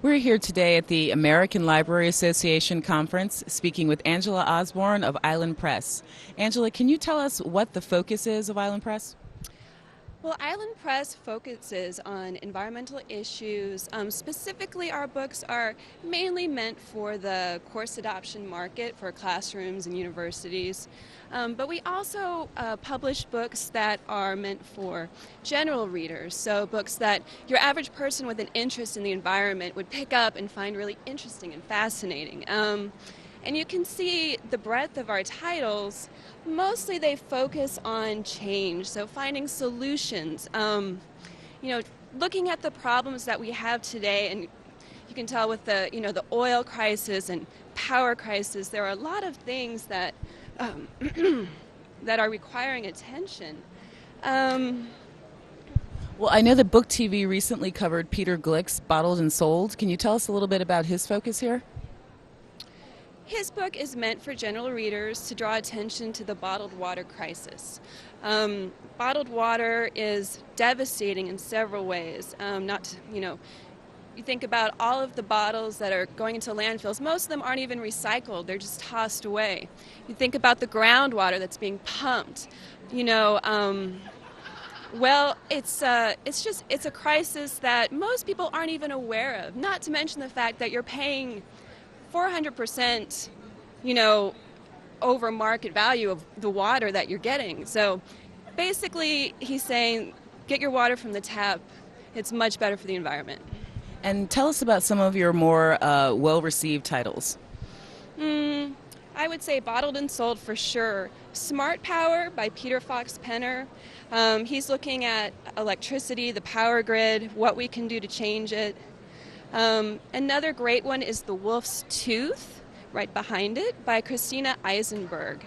We're here today at the American Library Association conference speaking with Angela Osborn of Island Press. Angela, can you tell us what the focus is of Island Press? Well, Island Press focuses on environmental issues. Specifically, our books are mainly meant for the course adoption market for classrooms and universities. But we also publish books that are meant for general readers, so books that your average person with an interest in the environment would pick up and find really interesting and fascinating. And you can see the breadth of our titles. Mostly they focus on change, so finding solutions. Looking at the problems that we have today, and you can tell with the oil crisis and power crisis, there are a lot of things that that are requiring attention. Well, I know that Book TV recently covered Peter Glick's Bottled and Sold. Can you tell us a little bit about his focus here? His book is meant for general readers to draw attention to the bottled water crisis. Bottled water is devastating in several ways. You think about all of the bottles that are going into landfills. Most of them aren't even recycled. They're just tossed away. You think about the groundwater that's being pumped. It's a crisis that most people aren't even aware of, not to mention the fact that you're paying 400%, over market value of the water that you're getting. So basically, he's saying, get your water from the tap. It's much better for the environment. And tell us about some of your more well-received titles. I would say Bottled and Sold for sure. Smart Power by Peter Fox Penner. He's looking at electricity, the power grid, what we can do to change it. Another great one is The Wolf's Tooth, right behind it, by Christina Eisenberg.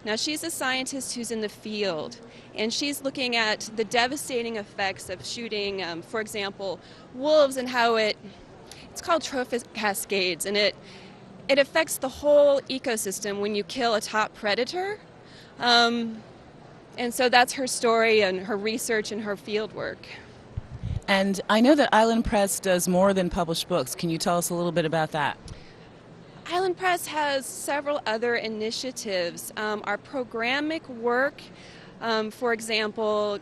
Now, she's a scientist who's in the field, and she's looking at the devastating effects of shooting, for example, wolves and how it's called trophic cascades, and it affects the whole ecosystem when you kill a top predator. And so that's her story and her research and her field work. And I know that Island Press does more than publish books. Can you tell us a little bit about that? Island Press has several other initiatives. Our programmatic work, for example,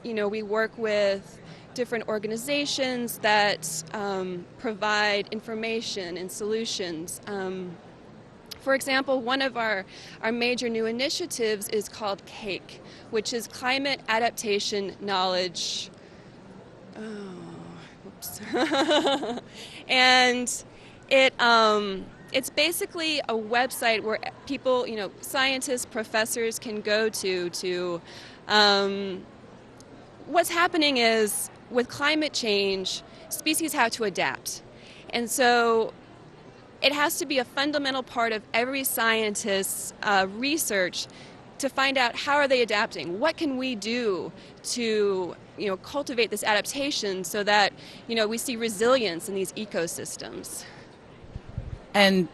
we work with different organizations that provide information and solutions. For example, one of our major new initiatives is called CAKE, which is Climate Adaptation Knowledge. And it's basically a website where people, scientists, professors can go to what's happening is with climate change, species have to adapt. And so it has to be a fundamental part of every scientist's research to find out how are they adapting. What can we do to cultivate this adaptation so that we see resilience in these ecosystems. And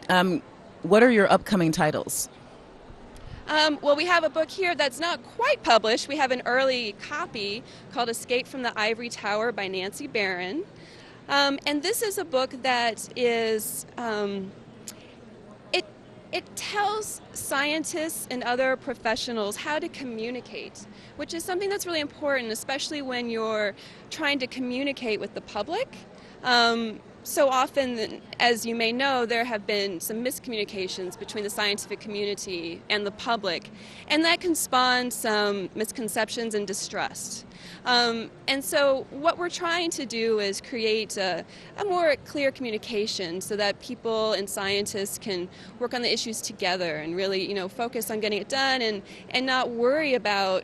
what are your upcoming titles? Well, we have a book here that's not quite published. We have an early copy called Escape from the Ivory Tower by Nancy Barron. And this is a book that is, it tells scientists and other professionals how to communicate, which is something that's really important, especially when you're trying to communicate with the public. So often, as you may know, there have been some miscommunications between the scientific community and the public, and that can spawn some misconceptions and distrust. And so what we're trying to do is create a more clear communication so that people and scientists can work on the issues together and really, focus on getting it done and not worry about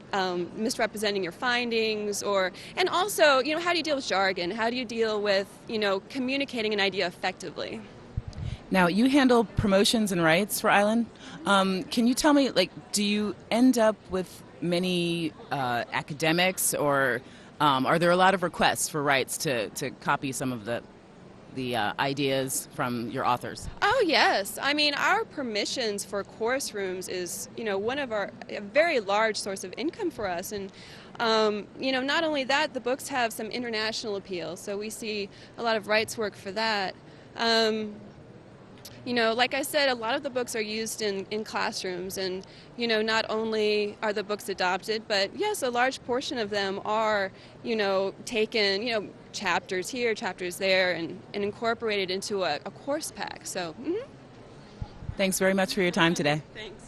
misrepresenting your findings and also, how do you deal with jargon? How do you deal with, communicating an idea effectively? Now, you handle promotions and rights for Island. Can you tell me, do you end up with many academics, or are there a lot of requests for rights to copy some of the the ideas from your authors? Oh yes, I mean our permissions for course rooms is one of our a very large source of income for us, and not only that, the books have some international appeal, so we see a lot of rights work for that. Um, like I said, a lot of the books are used in classrooms, and not only are the books adopted, but yes, a large portion of them are taken, chapters here, chapters there, and incorporated into a course pack. So, Thanks very much for your time today. thanks.